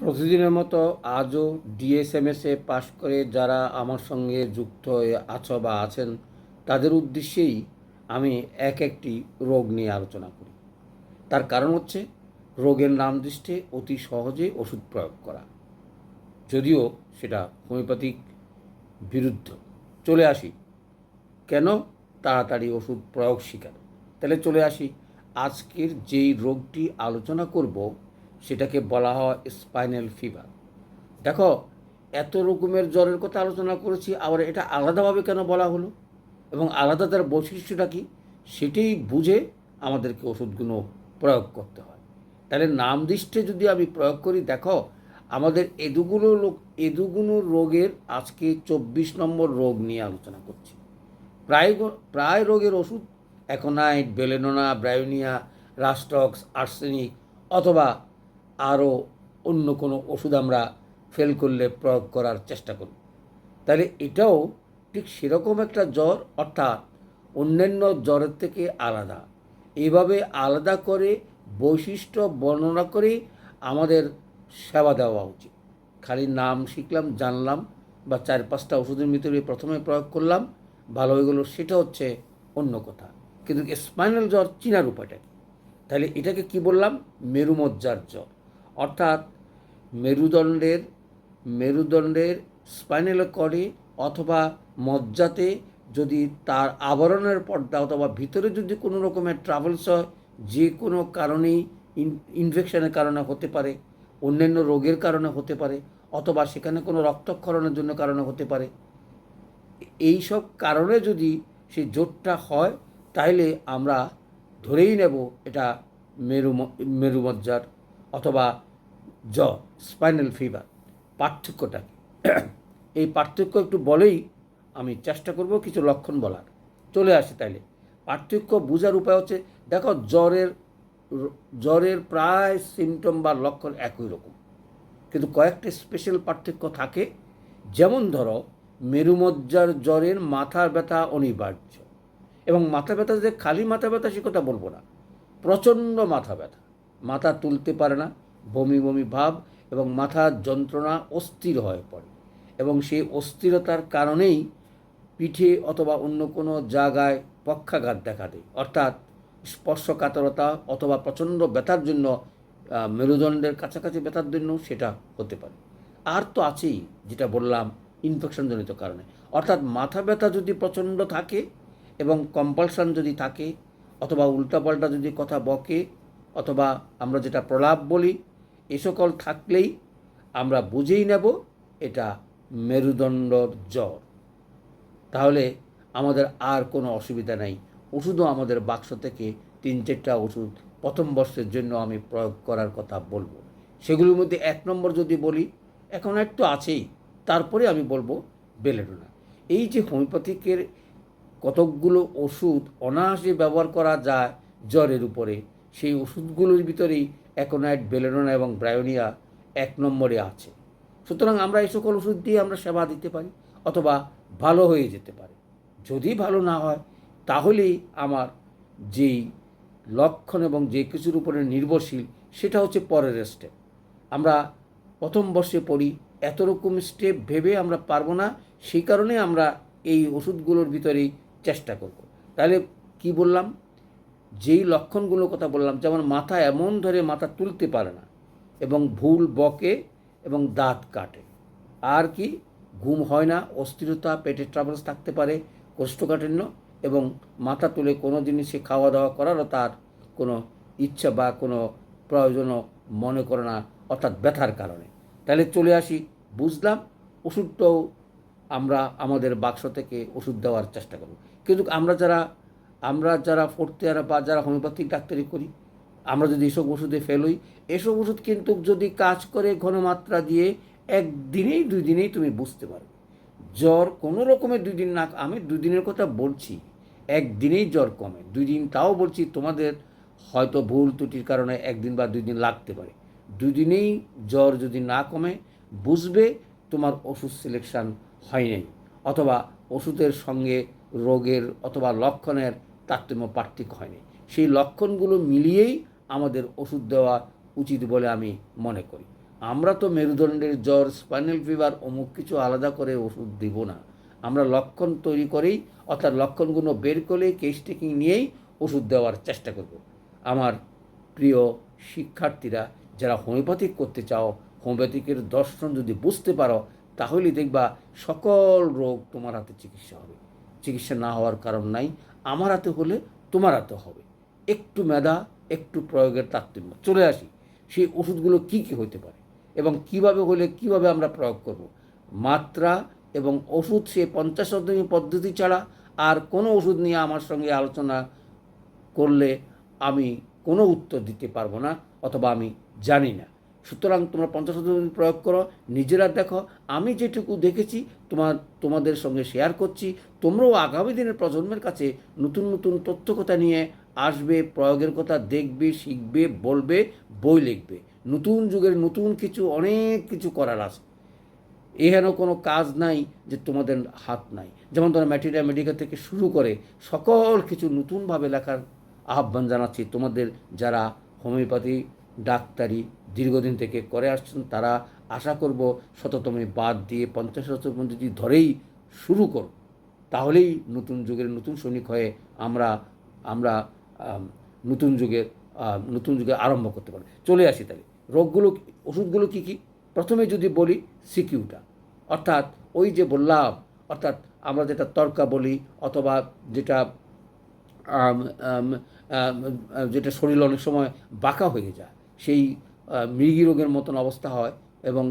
প্রতিদিনের মতো আজও ডিএসএমএসে পাশ করে যারা আমার সঙ্গে যুক্ত হয়ে আছো বা আছেন তাদের উদ্দেশ্যেই আমি একটি রোগ নিয়ে আলোচনা করি। তার কারণ হচ্ছে রোগের নাম দৃষ্টে অতি সহজে ওষুধ প্রয়োগ করা, যদিও সেটা হোমিওপ্যাথিক বিরুদ্ধ। চলে আসি কেন তাড়াতাড়ি ওষুধ প্রয়োগ শিকার। তাহলে চলে আসি, আজকের যেই রোগটি আলোচনা করব সেটাকে বলা হয় স্পাইনাল ফিভার। দেখো, এত রকমের জ্বরের কথা আলোচনা করেছি, আবার এটা আলাদাভাবে কেন বলা হলো এবং আলাদা তার বৈশিষ্ট্যটা কী সেটাই বুঝে আমাদেরকে ওষুধগুলো প্রয়োগ করতে হয়। তাহলে নাম দৃষ্টে যদি আমি প্রয়োগ করি, দেখো আমাদের এদুগুলো রোগের আজকে 24 নম্বর রোগ নিয়ে আলোচনা করছি। প্রায় রোগের ওষুধ অ্যাকোনাইট, বেলেনোনা, ব্রায়োনিয়া, রাস্টক্স, আর্সেনিক অথবা আরও অন্য কোনো ওষুধ আমরা ফেল করলে প্রয়োগ করার চেষ্টা করি। তাহলে এটাও ঠিক সেরকম একটা জ্বর, অর্থাৎ অন্যান্য জ্বরের থেকে আলাদা। এইভাবে আলাদা করে বৈশিষ্ট্য বর্ণনা করে আমাদের সেবা দেওয়া উচিত। খালি নাম শিখলাম, জানলাম বা 4-5টা ওষুধের ভিতরে প্রথমে প্রয়োগ করলাম, ভালো হয়ে গেলো, সেটা হচ্ছে অন্য কথা। কিন্তু স্পাইনাল জ্বর চিনার উপায়টা কী? তাহলে এটাকে কি বললাম? মেরুমজ্জার জ্বর, অর্থাৎ মেরুদণ্ডের স্পাইনাল কর্ডে অথবা মজ্জাতে যদি তার আবরণের পর্দা অথবা ভিতরে যদি কোনো রকমের ট্রাভেলস হয়, যে কোনো কারণেই ইনফেকশনের কারণে হতে পারে, অন্যান্য রোগের কারণে হতে পারে, অথবা সেখানে কোনো রক্তক্ষরণের জন্য কারণে হতে পারে। এই সব কারণে যদি সেই জ্বরটা হয়, তাহলে আমরা ধরেই নেব এটা মেরুমজ্জার অথবা জ্বর, স্পাইনাল ফিভার। পার্থক্যটা কি? এই পার্থক্য একটু বলেই আমি চেষ্টা করব কিছু লক্ষণ বলার। চলে আসে তাইলে পার্থক্য বোঝার উপায় হচ্ছে, দেখো জ্বরের প্রায় সিমটম বা লক্ষণ একই রকম, কিন্তু কয়েকটা স্পেশাল পার্থক্য থাকে। যেমন ধরো, মেরুমজ্জার জ্বরের মাথা ব্যথা অনিবার্য, এবং মাথা ব্যথা যে খালি মাথা ব্যথা সে কথা বলবো না, প্রচণ্ড মাথা ব্যথা, মাথা তুলতে পারে না, বমি বমি ভাব এবং মাথার যন্ত্রণা, অস্থির হয়ে পড়ে, এবং সেই অস্থিরতার কারণেই পিঠে অথবা অন্য কোনো জায়গায় পক্ষাঘাত দেখা দেয়, অর্থাৎ স্পর্শকাতরতা অথবা প্রচণ্ড ব্যথার জন্য, মেরুদণ্ডের কাছাকাছি ব্যথার জন্য সেটা হতে পারে। আর তো আছেই যেটা বললাম, ইনফেকশনজনিত কারণে, অর্থাৎ মাথা ব্যথা যদি প্রচণ্ড থাকে এবং কম্পালশন যদি থাকে, অথবা উল্টাপাল্টা যদি কথা বকে, অথবা আমরা যেটা প্রলাপ বলি, এ সকল থাকলেই আমরা বুঝেই নেব এটা মেরুদণ্ডর জ্বর। তাহলে আমাদের আর কোনো অসুবিধা নাই। ওষুধও আমাদের বাক্স থেকে 3-4টা ওষুধ প্রথম বর্ষের জন্য আমি প্রয়োগ করার কথা বলবো। সেগুলোর মধ্যে 1 নম্বর যদি বলি, এখন একটু আছেই, তারপরে আমি বলবো বেলেডোনা। এই যে হোমিওপ্যাথিকের কতকগুলো ওষুধ অনায়াসে ব্যবহার করা যায় জ্বরের উপরে, সেই ওষুধগুলোর ভিতরেই অ্যাকোনাইট, বেলেডোনা এবং ব্রায়োনিয়া 1 নম্বরে আছে। সুতরাং আমরা এই সকল ওষুধ দিয়ে আমরা সেবা দিতে পারি, অথবা ভালো হয়ে যেতে পারে। যদি ভালো না হয়, তাহলেই আমার যেই লক্ষণ এবং যে কিছুর উপরে নির্ভরশীল, সেটা হচ্ছে পরের স্টেপ। আমরা প্রথম বর্ষে পড়ি, এত রকম স্টেপ ভেবে আমরা পারবো না, সেই কারণে আমরা এই ওষুধগুলোর ভিতরেই চেষ্টা করব। তাহলে কি বললাম? যেই লক্ষণগুলোর কথা বললাম, যেমন মাথা এমন ধরে মাথা তুলতে পারে না, এবং ভুল বকে এবং দাঁত কাটে, আর কি ঘুম হয় না, অস্থিরতা, পেটের ট্রাবলস থাকতে পারে, কোষ্ঠকাঠিন্য, এবং মাথা তুলে কোনো জিনিসে খাওয়া দাওয়া করারও তার কোনো ইচ্ছা বা কোনো প্রয়োজনও মনে করে না, অর্থাৎ ব্যথার কারণে। তাহলে চলে আসি, বুঝলাম ওষুধটাও আমরা আমাদের বাক্স থেকে ওষুধ দেওয়ার চেষ্টা করব। কিন্তু আমরা যারা ফোর্থ ইয়ার বা যারা হোমিওপ্যাথিক ডাক্তারি করি, আমরা যদি এসব ওষুধে ফেল হই, এসব ওষুধ কিন্তু যদি কাজ করে ঘনমাত্রা দিয়ে 1 দিনেই 2 দিনেই তুমি বুঝতে পারবে জ্বর কোনো রকমের 2 দিন না। আমি 2 দিনের কথা বলছি, 1 দিনেই জ্বর কমে। 2 দিন তাও বলছি, তোমাদের হয়তো ভুল ত্রুটির কারণে 1 দিন বা 2 দিন লাগতে পারে। 2 দিনেই জ্বর যদি না কমে, বুঝবে তোমার ওষুধ সিলেকশান হয় নাই, অথবা ওষুধের সঙ্গে রোগের অথবা লক্ষণের তারতম্য পার্থক্য হয়নি। সেই লক্ষণগুলো মিলিয়েই আমাদের ওষুধ দেওয়া উচিত বলে আমি মনে করি। আমরা তো মেরুদণ্ডের জ্বর, স্পাইনাল ফিভার অমুক কিছু আলাদা করে ওষুধ দিব না। আমরা লক্ষণ তৈরি করেই, অর্থাৎ লক্ষণগুলো বের করে কেস টেকিং নিয়েই ওষুধ দেওয়ার চেষ্টা করব। আমার প্রিয় শিক্ষার্থীরা, যারা হোমিওপ্যাথিক করতে চাও, হোমিওপ্যাথিকের দর্শন যদি বুঝতে পারো, তাহলেই দেখবা সকল রোগ তোমার হাতে চিকিৎসা হবে। চিকিৎসা না হওয়ার কারণ নাই। আমার হাতে হলে তোমার হাতে হবে। একটু মেধা, একটু প্রয়োগের তারতম্য। চলে আসি সেই ওষুধগুলো কী কী হতে পারে এবং কিভাবে হলে কিভাবে আমরা প্রয়োগ করব। মাত্রা এবং ওষুধ, সে 50 পদ্ধতি ছাড়া আর কোনো ওষুধ নিয়ে আমার সঙ্গে আলোচনা করলে আমি কোনো উত্তর দিতে পারবো না, অথবা আমি জানি না। সুতরাং তোমরা 50 প্রয়োগ করো, নিজেরা দেখো। আমি যেটুকু দেখেছি তোমাদের সঙ্গে শেয়ার করছি। তোমরাও আগামী দিনের প্রজন্মের কাছে নতুন নতুন তথ্য কথা নিয়ে আসবে, প্রয়োগের কথা দেখবে, শিখবে, বলবে, বই লিখবে। নতুন যুগের নতুন কিছু, অনেক কিছু করার আছে। এখানেও কোনো কাজ নাই যে তোমাদের হাত নাই। যেমন ধরো ম্যাটেরিয়া মেডিকা থেকে শুরু করে সকল কিছু নতুনভাবে লেখার আহ্বান জানাচ্ছি। তোমাদের যারা হোমিওপ্যাথি ডাক্তারি দীর্ঘদিন থেকে করে আসছেন, তারা আশা করব শততমে বাদ দিয়ে 50 পদ্ধতি ধরেই শুরু করো। তাহলেই নতুন যুগের নতুন সৈনিক হয়ে আমরা আমরা নতুন যুগের আরম্ভ করতে পারি। চলে আসি তাহলে রোগগুলো, ওষুধগুলো কী কী। প্রথমে যদি বলি সিকিউটা, অর্থাৎ ওই যে বললাম, অর্থাৎ আমরা যেটা তর্কা বলি, অথবা যেটা যেটা শরীর অনেক সময় বাঁকা হয়ে যায়, সেই মৃগী রোগের মতন অবস্থা হয়, এবং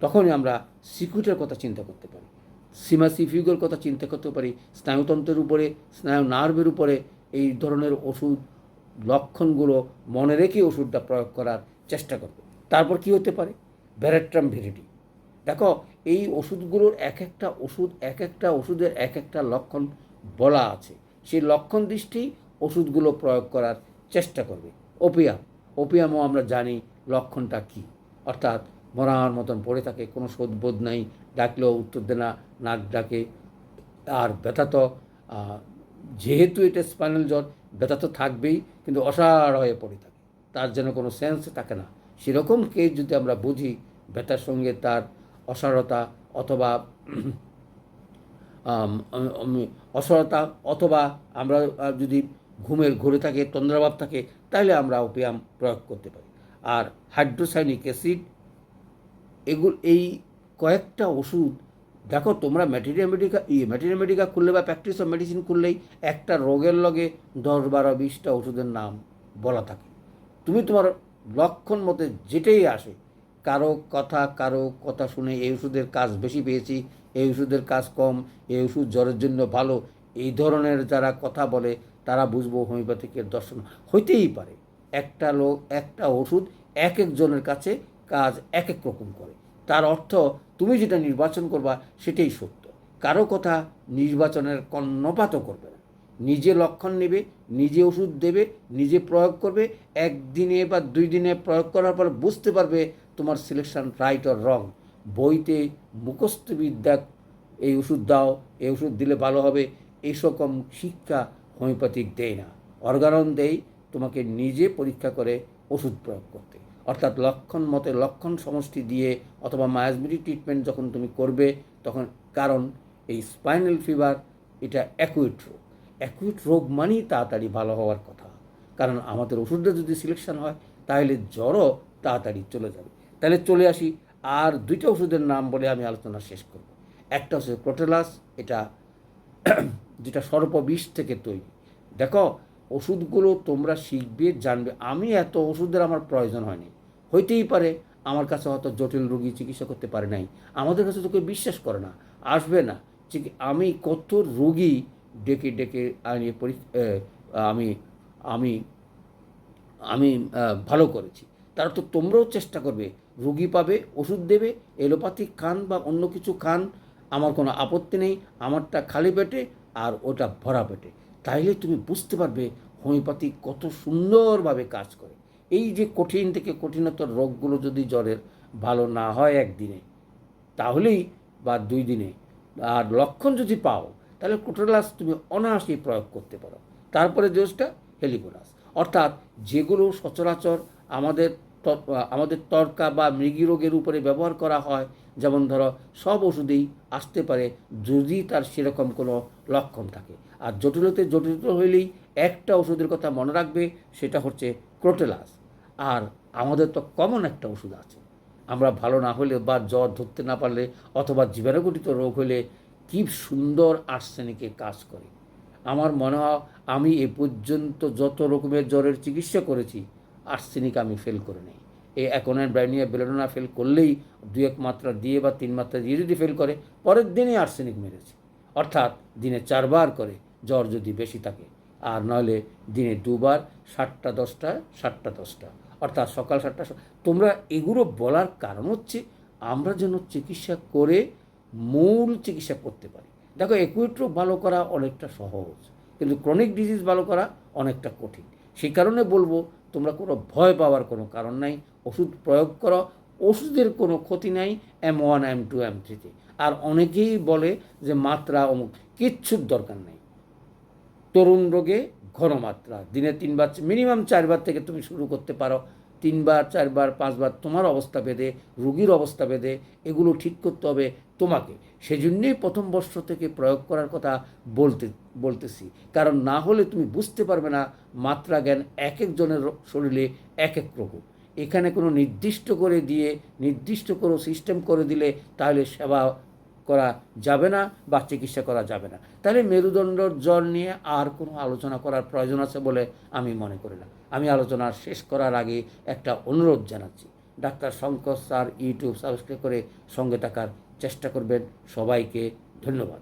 তখনই আমরা সিকিউটের কথা চিন্তা করতে পারি, সিমাসিফিউগের কথা চিন্তা করতে পারি। স্নায়ুতন্ত্রের উপরে, স্নায়ু নার্ভের উপরে এই ধরনের ওষুধ, লক্ষণগুলো মনে রেখে ওষুধটা প্রয়োগ করার চেষ্টা করবে। তারপর কি হতে পারে, ভ্যারেট্রাম ভেরিডি। দেখো, এই ওষুধগুলোর এক একটা ওষুধের এক একটা লক্ষণ বলা আছে। সেই লক্ষণ দৃষ্টি ওষুধগুলো প্রয়োগ করার চেষ্টা করবে। ওপিয়ামও আমরা জানি লক্ষণটা কী, অর্থাৎ মরার মতন পড়ে থাকে, কোনো শোধবোধ নাই, ডাকলেও উত্তর দেয় না, নাক ডাকে। আর ব্যথা তো, যেহেতু এটা স্পাইনাল জ্বর, ব্যথা তো থাকবেই, কিন্তু অসাড় হয়ে পড়ে থাকে, তার যেন কোনো সেন্স থাকে না। সেরকম কেস যদি আমরা বুঝি, ব্যথার সঙ্গে তার অসারতা অথবা অসারতা, অথবা আমরা যদি ঘুমের ঘোরে থাকে, তন্দ্রাভাব থাকে, তাহলে আমরা ওপিয়াম প্রয়োগ করতে পারি। আর হাইড্রোসাইনিক অ্যাসিড, এই কয়েকটা ওষুধ, দেখো তোমরা ম্যাটেরিয়া মেডিকা খুললে বা প্র্যাকটিস অফ মেডিসিন খুললেই একটা রোগের লগে 10-12-20টা ওষুধের নাম বলা থাকে। তুমি তোমার লক্ষণ মতে যেটাই আসে, কারো কথা শুনে এই ওষুধের কাজ বেশি পেয়েছি, এই ওষুধের কাজ কম, এই ওষুধ জ্বরের জন্য ভালো, এই ধরনের যারা কথা বলে, তারা বুঝবো হোমিওপ্যাথিকের দর্শন হইতেই পারে। একটা ওষুধ এক একজনের কাছে কাজ এক এক রকম করে। তার অর্থ তুমি যেটা নির্বাচন করবা সেটাই সত্য। কারো কথা নির্বাচনের কর্ণপাতও করবে না। নিজে লক্ষণ নেবে, নিজে ওষুধ দেবে, নিজে প্রয়োগ করবে। 1 দিনে বা 2 দিনে প্রয়োগ করার পর বুঝতে পারবে তোমার সিলেকশন রাইট অর রং। বইতে মুখস্থ বিদ্যা, এই ওষুধ দাও, এই ওষুধ দিলে ভালো হবে, এইরকম শিক্ষা হোমিওপ্যাথিক দেয় না। অর্গানন দেয় তোমাকে নিজে পরীক্ষা করে ওষুধ প্রয়োগ করতে, অর্থাৎ লক্ষণ মতে লক্ষণ সমষ্টি দিয়ে, অথবা মায়াজমেটিক ট্রিটমেন্ট যখন তুমি করবে তখন। কারণ এই স্পাইনাল ফিভার এটা অ্যাকুইট রোগ মানেই তাড়াতাড়ি ভালো হওয়ার কথা। কারণ আমাদের ওষুধটা যদি সিলেকশন হয়, তাহলে জ্বরও তাড়াতাড়ি চলে যাবে। তাহলে চলে আসি, আর 2টা ওষুধের নাম বলে আমি আলোচনা শেষ করব। একটা হচ্ছে ক্রোটেলাস, এটা যেটা সর্পবিষ থেকে তৈরি। দেখো, ওষুধগুলো তোমরা শিখবে, জানবে। আমি এত ওষুধের আমার প্রয়োজন হয়নি, হইতেই পারে আমার কাছে হয়তো জটিল রোগী চিকিৎসা করতে পারে নাই, আমাদের কাছে তো কেউ বিশ্বাস করে না, আসবে না। আমি কত রোগী ডেকে ডেকে আনিয়ে আমি আমি আমি ভালো করেছি। তার তো তোমরাও চেষ্টা করবে, রোগী পাবে, ওষুধ দেবে, এলোপ্যাথিক খান বা অন্য কিছু খান, আমার কোনো আপত্তি নেই। আমারটা খালি পেটে আর ওটা ভরা পেটে। তাইলে তুমি বুঝতে পারবে হোমিওপ্যাথি কত সুন্দরভাবে কাজ করে। এই যে কঠিন থেকে কঠিনতর রোগগুলো যদি জ্বরের ভালো না হয় একদিনে, তাহলেই বা 2 দিনে, আর লক্ষণ যদি পাও, তাহলে ক্রোটেলাস তুমি অনায়াসেই প্রয়োগ করতে পারো। তারপরে ডোজটা হেলিকোনাস, অর্থাৎ যেগুলো সচরাচর আমাদের আমাদের তর্কা বা মৃগী রোগের উপরে ব্যবহার করা হয়, যেমন ধরো সব ওষুধেই আসতে পারে যদি তার সেরকম কোনো লক্ষণ থাকে। আর জটিলতে জটিল হইলেই একটা ওষুধের কথা মনে রাখবে, সেটা হচ্ছে ক্রোটেলাস। আর আমাদের তো কমন একটা ওষুধ আছে, আমরা ভালো না হলে বা জ্বর ধরতে না পারলে অথবা জীবাণুঘটিত রোগ হলে কি সুন্দর আর্সেনিকে কাজ করে। আমার মনে হয় আমি এ পর্যন্ত যত রকমের জ্বরের চিকিৎসা করেছি, আর্সেনিক আমি ফেল করে নেই। এই অ্যাকোনাইট ব্রাইনিয়া বেলোডোনা ফেল করলেই 2-1 মাত্রা দিয়ে বা 3 মাত্রা দিয়ে যদি ফেল করে, পরের দিনই আর্সেনিক মেরেছে। অর্থাৎ দিনে 4 বার করে জ্বর যদি বেশি থাকে, আর নইলে দিনে 2 বার, 7টা 10টা 7টা 10টা, অর্থাৎ সকাল 7টা। তোমরা এগুলো বলার কারণ হচ্ছে আমরা যেন চিকিৎসা করে মূল চিকিৎসা করতে পারি। দেখো, একুইট রোগ ভালো করা অনেকটা সহজ, কিন্তু ক্রনিক ডিজিজ ভালো করা অনেকটা কঠিন। সেই কারণে বলবো, তোমরা কোনো ভয় পাওয়ার কোনো কারণ নাই, ওষুধ প্রয়োগ করো, ওষুধের কোনো ক্ষতি নাই M1 M2 M3-তে। আর অনেকেই বলে যে মাত্রা অমুক, কিচ্ছুর দরকার নেই। তরুণ রোগে ঘনমাত্রা দিনে 3 বার, মিনিমাম 4 বার থেকে তুমি শুরু করতে পারো। 3 বার, 4 বার, 5 বার, তোমার অবস্থা ভেদে, রোগীর অবস্থা ভেদে এগুলো ঠিক করতে হবে তোমাকে। সেজন্যই প্রথম বর্ষ থেকে প্রয়োগ করার কথা বলতেছি, কারণ না হলে তুমি বুঝতে পারবে না মাত্রা জ্ঞান এক একজনের শরীরে এক এক রকম। এখানে কোনো নির্দিষ্ট করে দিয়ে নির্দিষ্ট কোনো সিস্টেম করে দিলে তাহলে সেবা করা যাবে না বা চিকিৎসা করা যাবে না। তাহলে মেরুদণ্ডর জ্বর নিয়ে আর কোনো আলোচনা করার প্রয়োজন আছে বলে আমি মনে করি না। আমি আলোচনা শেষ করার আগে একটা অনুরোধ জানাচ্ছি, doctor Shankar sir YouTube subscribe করে সঙ্গে থাকার চেষ্টা করবেন। সবাইকে ধন্যবাদ।